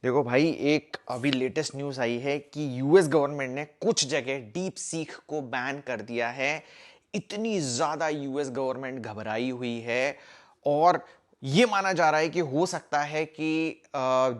देखो भाई, एक अभी लेटेस्ट न्यूज़ आई है कि यूएस गवर्नमेंट ने कुछ जगह डीप सीक को बैन कर दिया है। इतनी ज़्यादा यूएस गवर्नमेंट घबराई हुई है और ये माना जा रहा है कि हो सकता है कि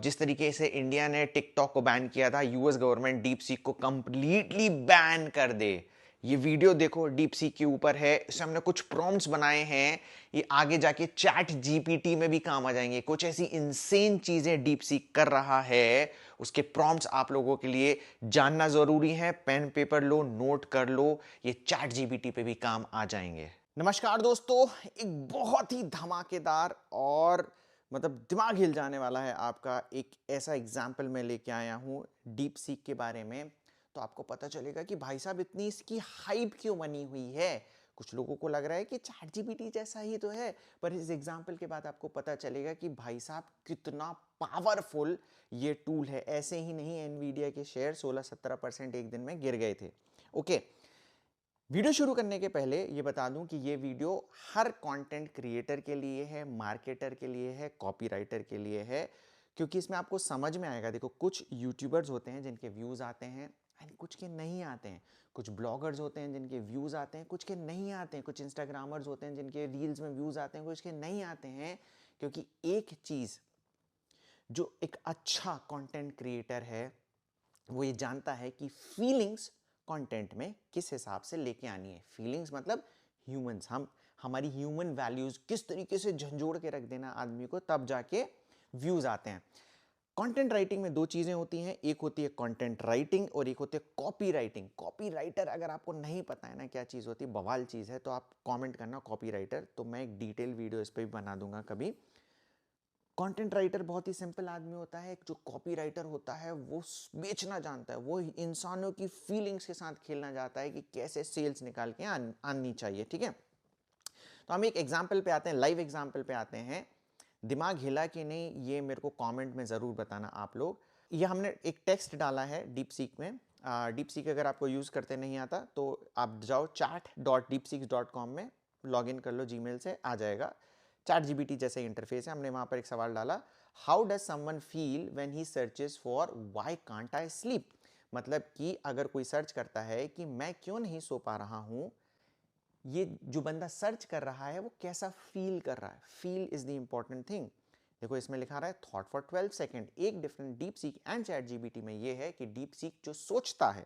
जिस तरीके से इंडिया ने टिकटॉक को बैन किया था, यूएस गवर्नमेंट डीप सीक को कंप्लीटली बैन कर दे। ये वीडियो देखो, डीप सीक के ऊपर है। इसमें हमने कुछ प्रॉम्प्ट्स बनाए हैं, ये आगे जाके चैट जीपीटी में भी काम आ जाएंगे। कुछ ऐसी इनसेन चीजें डीप सीक कर रहा है, उसके प्रॉम्प्ट्स आप लोगों के लिए जानना जरूरी है। पेन पेपर लो, नोट कर लो, ये चैट जीपीटी पे भी काम आ जाएंगे। नमस्कार दोस्तों, एक बहुत ही धमाकेदार और दिमाग हिल जाने वाला है आपका एक ऐसा एग्जाम्पल मैं लेके आया हूं डीप सीक के बारे में। तो आपको पता चलेगा कि भाई साहब इतनी इसकी हाइप क्यों बनी हुई है। कुछ लोगों को लग रहा है कि चैट जीपीटी जैसा ही तो है, पर इस एग्जाम्पल के बाद आपको पता चलेगा कि भाई साहब कितना पावरफुल ये टूल है। ऐसे ही नहीं, एनवीडिया के शेयर 16-17% एक दिन में गिर गए थे। ओके, वीडियो शुरू करने के पहले ये बता दूं कि ये वीडियो हर कंटेंट क्रिएटर के लिए है, मार्केटर के लिए है, कॉपीराइटर के लिए है, क्योंकि इसमें आपको समझ में आएगा। देखो, कुछ यूट्यूबर्स होते हैं जिनके व्यूज़ आते हैं एंड कुछ के नहीं आते हैं। कुछ ब्लॉगर्स होते हैं जिनके व्यूज़ आते हैं, कुछ के नहीं आते हैं। कुछ इंस्टाग्रामर्स होते हैं जिनके रील्स में व्यूज़ आते हैं, कुछ के नहीं आते हैं। क्योंकि एक चीज़ जो एक अच्छा कंटेंट क्रिएटर है वो ये जानता है कि फीलिंग्स कंटेंट में किस हिसाब से लेके आनी है। फीलिंग्स मतलब ह्यूमंस, हम हमारी ह्यूमन वैल्यूज किस तरीके से झंझोड़ के रख देना आदमी को, तब जाके व्यूज आते हैं। कंटेंट राइटिंग में दो चीजें होती हैं, एक होती है कंटेंट राइटिंग और एक होती है कॉपी राइटिंग। कॉपी राइटर, अगर आपको नहीं पता है ना क्या चीज होती है, बवाल चीज है, तो आप कमेंट करना कॉपी राइटर, तो मैं एक डिटेल वीडियो इस पर भी बना दूंगा कभी। कंटेंट राइटर बहुत ही सिंपल आदमी होता है। जो कॉपी राइटर होता है वो बेचना जानता है, वो इंसानों की फीलिंग्स के साथ खेलना चाहता है कि कैसे सेल्स निकाल के आनी चाहिए। ठीक है, तो हम एक एग्जाम्पल पे आते हैं, लाइव एग्जाम्पल पे आते हैं। दिमाग हिला कि नहीं, ये मेरे को कमेंट में ज़रूर बताना आप लोग। ये हमने एक टेक्स्ट डाला है डीप सीक में। डीप सीक अगर आपको यूज़ करते नहीं आता तो आप जाओ chat.deepseek.com में लॉग इन कर लो, जीमेल से आ जाएगा। चैट जीपीटी जैसे इंटरफेस है। हमने वहाँ पर एक सवाल डाला, how does someone feel when he searches for why can't I sleep. मतलब कि अगर कोई सर्च करता है कि मैं क्यों नहीं सो पा रहा हूँ, ये जो बंदा सर्च कर रहा है वो कैसा फील कर रहा है। Feel is the important thing. देखो, इसमें लिखा रहा है थॉट फॉर 12 सेकेंड। एक different deep seek and chat GPT में ये है कि डीप सीक जो सोचता है,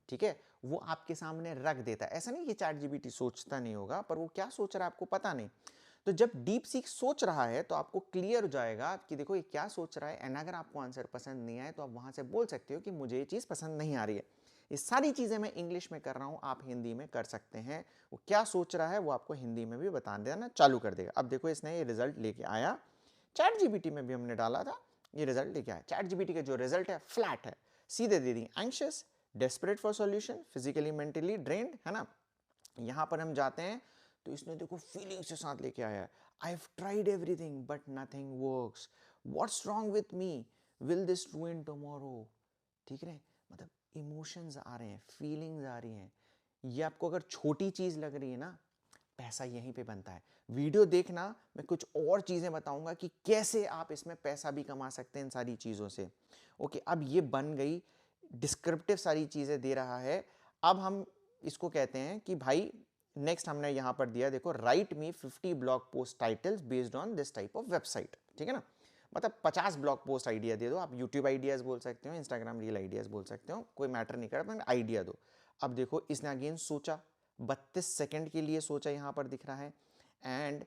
ठीक है, वो आपके सामने रख देता है। ऐसा नहीं कि चैट जीपीटी सोचता नहीं होगा, पर वो क्या सोच रहा है आपको पता नहीं। तो जब डीप सीक सोच रहा है तो आपको क्लियर हो जाएगा कि देखो ये क्या सोच रहा है, एंड अगर आपको आंसर पसंद नहीं आए तो आप वहां से बोल सकते हो कि मुझे ये चीज़ पसंद नहीं आ रही है। ये सारी चीज़ें मैं इंग्लिश में कर रहा हूँ, आप हिंदी में कर सकते हैं। वो क्या सोच रहा है वो आपको हिंदी में भी बता देना चालू कर देगा। अब देखो, इसने ये रिजल्ट लेके आया। चैट जीपीटी में भी हमने डाला था, ये रिजल्ट लेके आया। चैट जीपीटी का जो रिजल्ट है फ्लैट है, सीधे दे दी, anxious, desperate for solution, physically mentally drained, है ना। यहां पर हम जाते हैं तो इसने देखो फीलिंग्स के साथ लेके आया है। I have tried everything but nothing works, what's wrong with me, will this रूइन tomorrow. ठीक है, मतलब इमोशंस आ रहे हैं, फीलिंग्स आ रही हैं। ये आपको अगर छोटी चीज लग रही है ना, पैसा यहीं पे बनता है। वीडियो देखना, मैं कुछ और चीजें बताऊंगा कि कैसे आप इसमें पैसा भी कमा सकते हैं इन सारी चीजों से। ओके, अब ये बन गई डिस्क्रिप्टिव सारी चीजें दे रहा है। अब हम इसको कहते हैं कि भाई नेक्स्ट हमने यहां पर दिया, देखो, right me 50 blog post titles based on this type of website. ठीक है ना, मतलब 50 ब्लॉग पोस्ट आइडिया दे दो। आप यूट्यूब आइडियाज बोल सकते हो, इंस्टाग्राम रील आइडियाज बोल सकते हो, कोई मैटर नहीं करता, आइडिया दो। अब देखो, इसने अगेन सोचा, 32 सेकंड के लिए सोचा, यहां पर दिख रहा है। एंड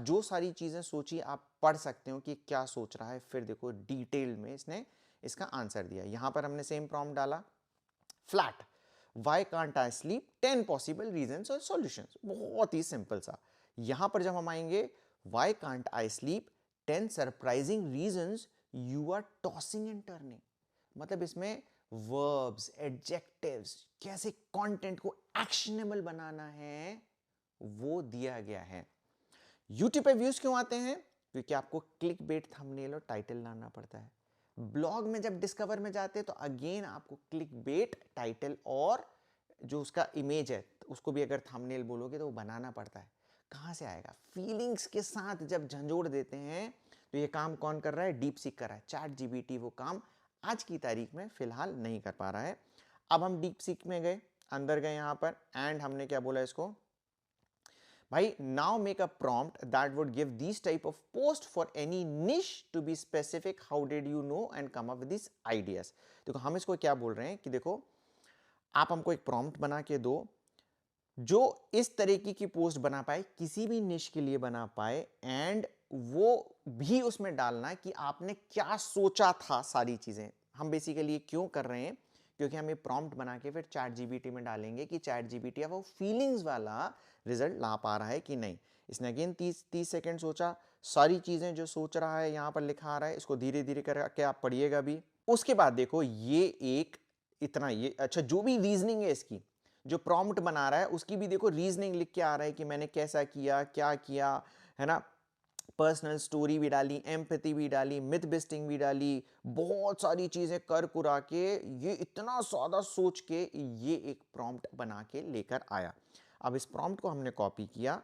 जो सारी चीजें सोची आप पढ़ सकते हो कि क्या सोच रहा है। फिर देखो डिटेल में इसने इसका आंसर दिया। यहां पर हमने सेम प्रॉम्प्ट डाला, flat, why can't I sleep, 10 possible reasons और सॉल्यूशंस। बहुत ही सिंपल सा। यहां पर जब हम आएंगे, why can't I sleep, 10 surprising reasons you are tossing and turning. मतलब इसमें वर्ब्स, एडजेक्टिव्स, कैसे कंटेंट को एक्शनेबल बनाना है वो दिया गया है। यूट्यूब पे व्यूज क्यों आते हैं? क्योंकि आपको क्लिक बेट थंबनेल और टाइटल लाना पड़ता है। ब्लॉग में जब डिस्कवर में जाते हैं तो अगेन आपको क्लिक बेट, टाइटल और जो उसका इमेज है उसको भी अगर थंबनेल बोलोगे तो वो बनाना पड़ता है। कहां से आएगा? फीलिंग्स के साथ जब झंझोड़ देते हैं तो ये काम कौन कर रहा है? डीप सीक कर रहा है। चैट जीपीटी वो काम आज की तारीख में फिलहाल नहीं कर पा रहा है। अब हम डीप सीक में गए, अंदर गए यहां पर, एंड हमने क्या बोला इसको, भाई now make a prompt that would give this type of post for any niche to be specific, how did you know and come up with this ideas. देखो हम इसको क्या बोल रहे हैं कि देखो आप हमको एक प्रॉम्प्ट बना के दो जो इस तरीके की पोस्ट बना पाए, किसी भी निश के लिए बना पाए, एंड वो भी उसमें डालना कि आपने क्या सोचा था सारी चीजें। हम बेसिकली क्यों कर रहे हैं? क्योंकि हम ये प्रॉम्प्ट बना के फिर चैट जीपीटी में डालेंगे कि चैट जीपीटी अब वो फीलिंग्स वाला रिजल्ट ला पा रहा है कि नहीं। इसने अगेन 30 सेकेंड सोचा, सारी चीजें जो सोच रहा है यहां पर लिखा आ रहा है, इसको धीरे धीरे करके आप पढ़िएगा भी। उसके बाद देखो ये एक इतना ये अच्छा जो भी रीजनिंग है इसकी, जो प्रॉम्प्ट बना रहा है उसकी भी देखो रीजनिंग लिख के आ रहा है कि मैंने कैसा किया, क्या किया, है ना। पर्सनल स्टोरी भी डाली, एम्पैथी भी डाली, मिथ बिस्टिंग भी डाली, बहुत सारी चीजें कर कुरा के ये इतना सादा सोच के ये एक प्रॉम्प्ट बना के लेकर आया। अब इस प्रॉम्प्ट को हमने कॉपी किया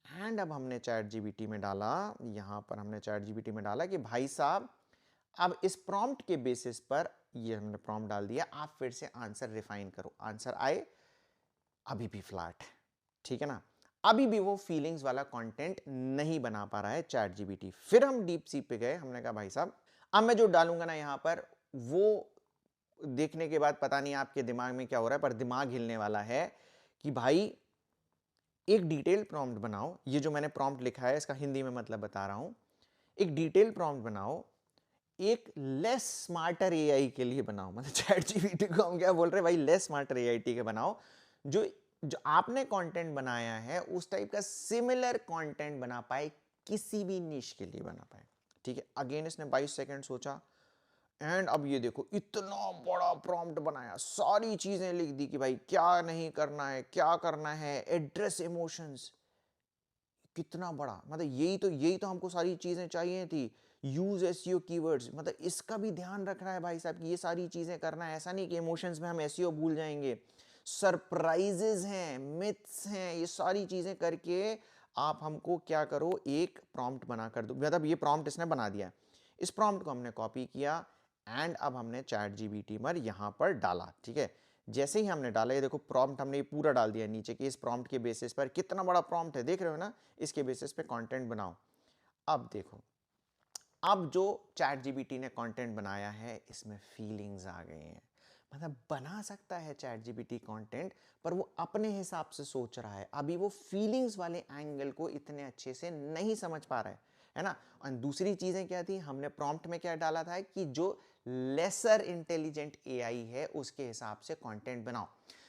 एंड अब हमने चैट जीपीटी में डाला। यहां पर हमने चैट जीपीटी में डाला कि भाई साहब अब इस प्रॉम्प्ट के बेसिस पर ये हमने प्रॉम्प्ट डाल दिया, आप फिर से आंसर रिफाइन करो। आंसर आए अभी भी फ्लैट, ठीक है ना, अभी भी वो फीलिंग्स वाला कंटेंट नहीं बना पा रहा है चैट जीपीटी। फिर हम डीप सी पे गए, हमने कहा भाई साहब अब मैं जो डालूंगा ना यहां पर, वो देखने के बाद पता नहीं आपके दिमाग में क्या हो रहा है, पर दिमाग हिलने वाला है कि भाई एक डिटेल प्रॉम्प्ट बनाओ। ये जो मैंने प्रॉम्प्ट लिखा है इसका हिंदी में मतलब बता रहा हूं। एक डिटेल प्रॉम्प्ट बनाओ, एक लेस स्मार्टर एआई के लिए बनाओ। मतलब चैट जीपीटी को हम क्या बोल रहे हैं भाई, लेस स्मार्टर एआई के बनाओ, जो जो आपने कंटेंट बनाया है उस टाइप का सिमिलर कंटेंट बना पाए, किसी भी निश के लिए बना पाए। ठीक है, अगेन इसने 22 सेकंड सोचा एंड अब ये देखो इतना बड़ा प्रॉम्प्ट बनाया, सारी चीजें लिख दी कि भाई क्या नहीं करना है, क्या करना है, एड्रेस इमोशंस। कितना बड़ा, मतलब यही तो हमको सारी चीजें चाहिए थी। यूज एसईओ कीवर्ड्स, मतलब इसका भी ध्यान रखना है भाई साहब कि ये सारी चीजें करना है। ऐसा नहीं कि इमोशंस में हम एसईओ भूल जाएंगे। सरप्राइजेस हैं, मिथ्स हैं, ये सारी चीजें करके आप हमको क्या करो, एक प्रॉम्प्ट बना कर दो। मतलब ये प्रॉम्प्ट इसने बना दिया, इस प्रॉम्प्ट को हमने कॉपी किया एंड अब हमने चैट जीपीटी पर यहां पर डाला। ठीक है, जैसे ही हमने डाला, ये देखो प्रॉम्प्ट हमने ये पूरा डाल दिया नीचे कि इस प्रॉम्प्ट के बेसिस पर, कितना बड़ा प्रॉम्प्ट है देख रहे हो ना, इसके बेसिस पे कंटेंट बनाओ। अब देखो, अब जो चैट जीपीटी ने कंटेंट बनाया है इसमें फीलिंग्स आ गई हैं। मतलब बना सकता है चैट जीपीटी कंटेंट, पर वो अपने हिसाब से सोच रहा है, अभी वो फीलिंग्स वाले एंगल को इतने अच्छे से नहीं समझ पा रहा है ना। और दूसरी चीजें क्या थी, हमने प्रॉम्प्ट में क्या डाला था कि जो लेसर इंटेलिजेंट एआई है उसके हिसाब से कंटेंट बनाओ।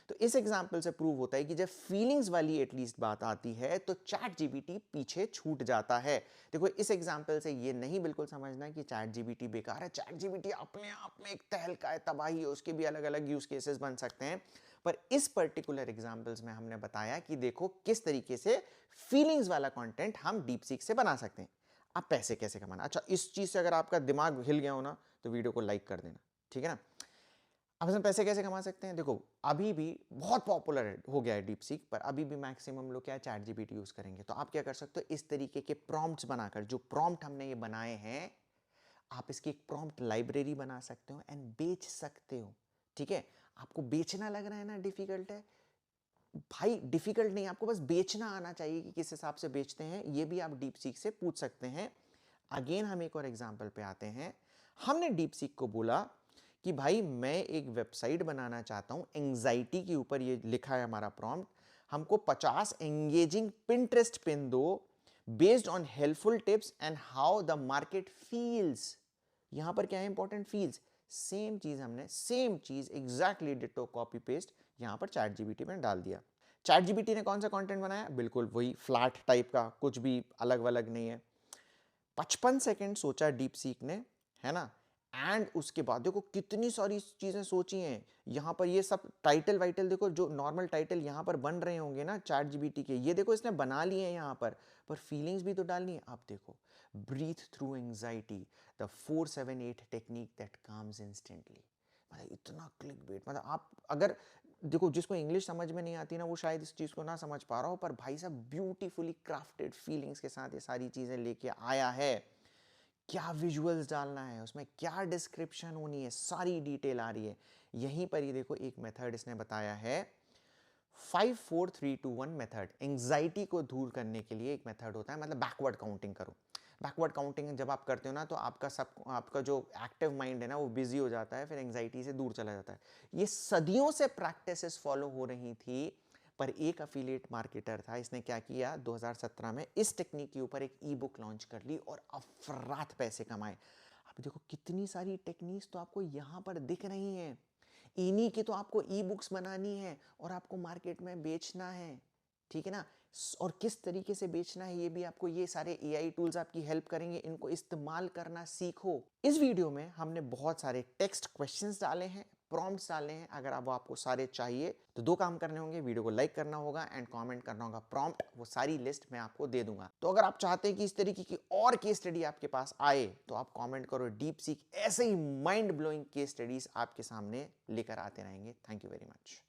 तो इस एग्जाम्पल से प्रूव होता है कि जब फीलिंग्स वाली एटलीस्ट बात आती है तो चैट जीपीटी पीछे छूट जाता है। देखो इस एग्जाम्पल से ये नहीं बिल्कुल समझना कि चैट जीपीटी बेकार है। चैट जीपीटी अपने आप में एक तहलका है, तबाही है, उसके भी अलग अलग यूज केसेस बन सकते हैं। पर इस पर्टिकुलर एग्जाम्पल्स में हमने बताया कि देखो किस तरीके से फीलिंग्स वाला कंटेंट हम डीप सीक से बना सकते हैं। अब पैसे कैसे कमाना, अच्छा इस चीज से अगर आपका दिमाग हिल गया हो ना तो वीडियो को लाइक कर देना, ठीक है ना। अब इसमें पैसे कैसे कमा सकते हैं, देखो अभी भी बहुत पॉपुलर हो गया है डीप सीक, पर अभी भी मैक्सिमम लोग क्या है, चैट जीपीटी यूज करेंगे। तो आप क्या कर सकते हो, इस तरीके के प्रॉम्प्ट्स बनाकर, जो प्रॉम्प्ट हमने ये बनाए हैं, आप इसकी एक प्रॉम्प्ट लाइब्रेरी बना सकते हो एंड बेच सकते हो। ठीक है, आपको बेचना लग रहा है ना डिफिकल्ट है, भाई डिफिकल्ट नहीं, आपको बस बेचना आना चाहिए कि किस हिसाब से बेचते हैं, ये भी आप डीप सीक से पूछ सकते हैं। अगेन हम एक और एग्जांपल पे आते हैं। हमने डीप सीक को बोला कि भाई मैं एक वेबसाइट बनाना चाहता हूं एंजाइटी के ऊपर, ये लिखा है हमारा प्रॉम्प्ट, हमको 50 एंगेजिंग पिंटरेस्ट पिन दो based on helpful tips and how the market feels. यहां पर क्या है इंपॉर्टेंट, फील्स। सेम चीज हमने, सेम चीज एग्जैक्टली डिटो कॉपी पेस्ट यहां पर चैट जीपीटी में डाल दिया। चैट जीपीटी ने कौन सा कंटेंट बनाया, बिल्कुल वही फ्लैट टाइप का, कुछ भी अलग अलग नहीं है। 55 सेकंड सोचा डीप सीक ने, है ना। एंड उसके बाद देखो कितनी सारी चीजें सोची हैं यहां पर। ये सब टाइटल वाइटल देखो, जो नॉर्मल टाइटल यहां पर बन रहे होंगे ना चैट जीपीटी के, ये देखो इसने बना लिए हैं यहां पर फीलिंग्स भी तो डालनी है। आप देखो, breathe through anxiety, the 478 technique that comes instantly. मतलब इतना क्लिक बेट, मतलब आप अगर देखो, जिसको इंग्लिश समझ में नहीं आती ना वो शायद इस चीज को ना समझ पा रहा हो, पर भाई साहब ब्यूटीफुली क्राफ्टेड फीलिंग्स के साथ ये सारी चीजें लेके आया है। क्या विजुअल्स डालना है, उसमें क्या डिस्क्रिप्शन होनी है, सारी डिटेल आ रही है। यहीं पर ही देखो एक मेथड इसने बताया है, 5 4 3 2 1 मेथड। एंग्जाइटी को दूर करने के लिए एक मेथड होता है, मतलब बैकवर्ड काउंटिंग करो। बैकवर्ड काउंटिंग जब आप करते हो ना, तो आपका जो एक्टिव माइंड है ना, वो बिजी हो जाता है, फिर एंग्जाइटी से दूर चला जाता है। ये सदियों से प्रैक्टिसेस फॉलो हो रही थी, पर एक अफिलिएट मार्केटर था, इसने क्या किया 2017 में, इस टेक्निक के ऊपर एक ई बुक लॉन्च कर ली और अफरात पैसे कमाए। अब देखो कितनी सारी टेक्निक्स तो आपको यहां पर दिख रही हैं, इन्हीं की तो आपको ई बुक्स बनानी है और आपको मार्केट में बेचना है, ठीक है ना। और किस तरीके से बेचना है ये भी आपको, ये सारे एआई टूल्स आपकी हेल्प करेंगे, इनको इस्तेमाल करना सीखो। इस वीडियो में हमने बहुत सारे टेक्स्ट क्वेश्चंस डाले हैं, प्रॉम्प्ट्स डाले हैं। अगर आप वो आपको सारे चाहिए तो दो काम करने होंगे, वीडियो को लाइक करना होगा एंड कमेंट करना होगा प्रॉम्प्ट, वो सारी लिस्ट मैं आपको दे दूंगा। तो अगर आप चाहते हैं कि इस तरीके की और केस स्टडी आपके पास आए, तो आप कमेंट करो डीप सीक, ऐसे ही माइंड ब्लोइंग केस स्टडीज आपके सामने लेकर आते रहेंगे। Thank you very much.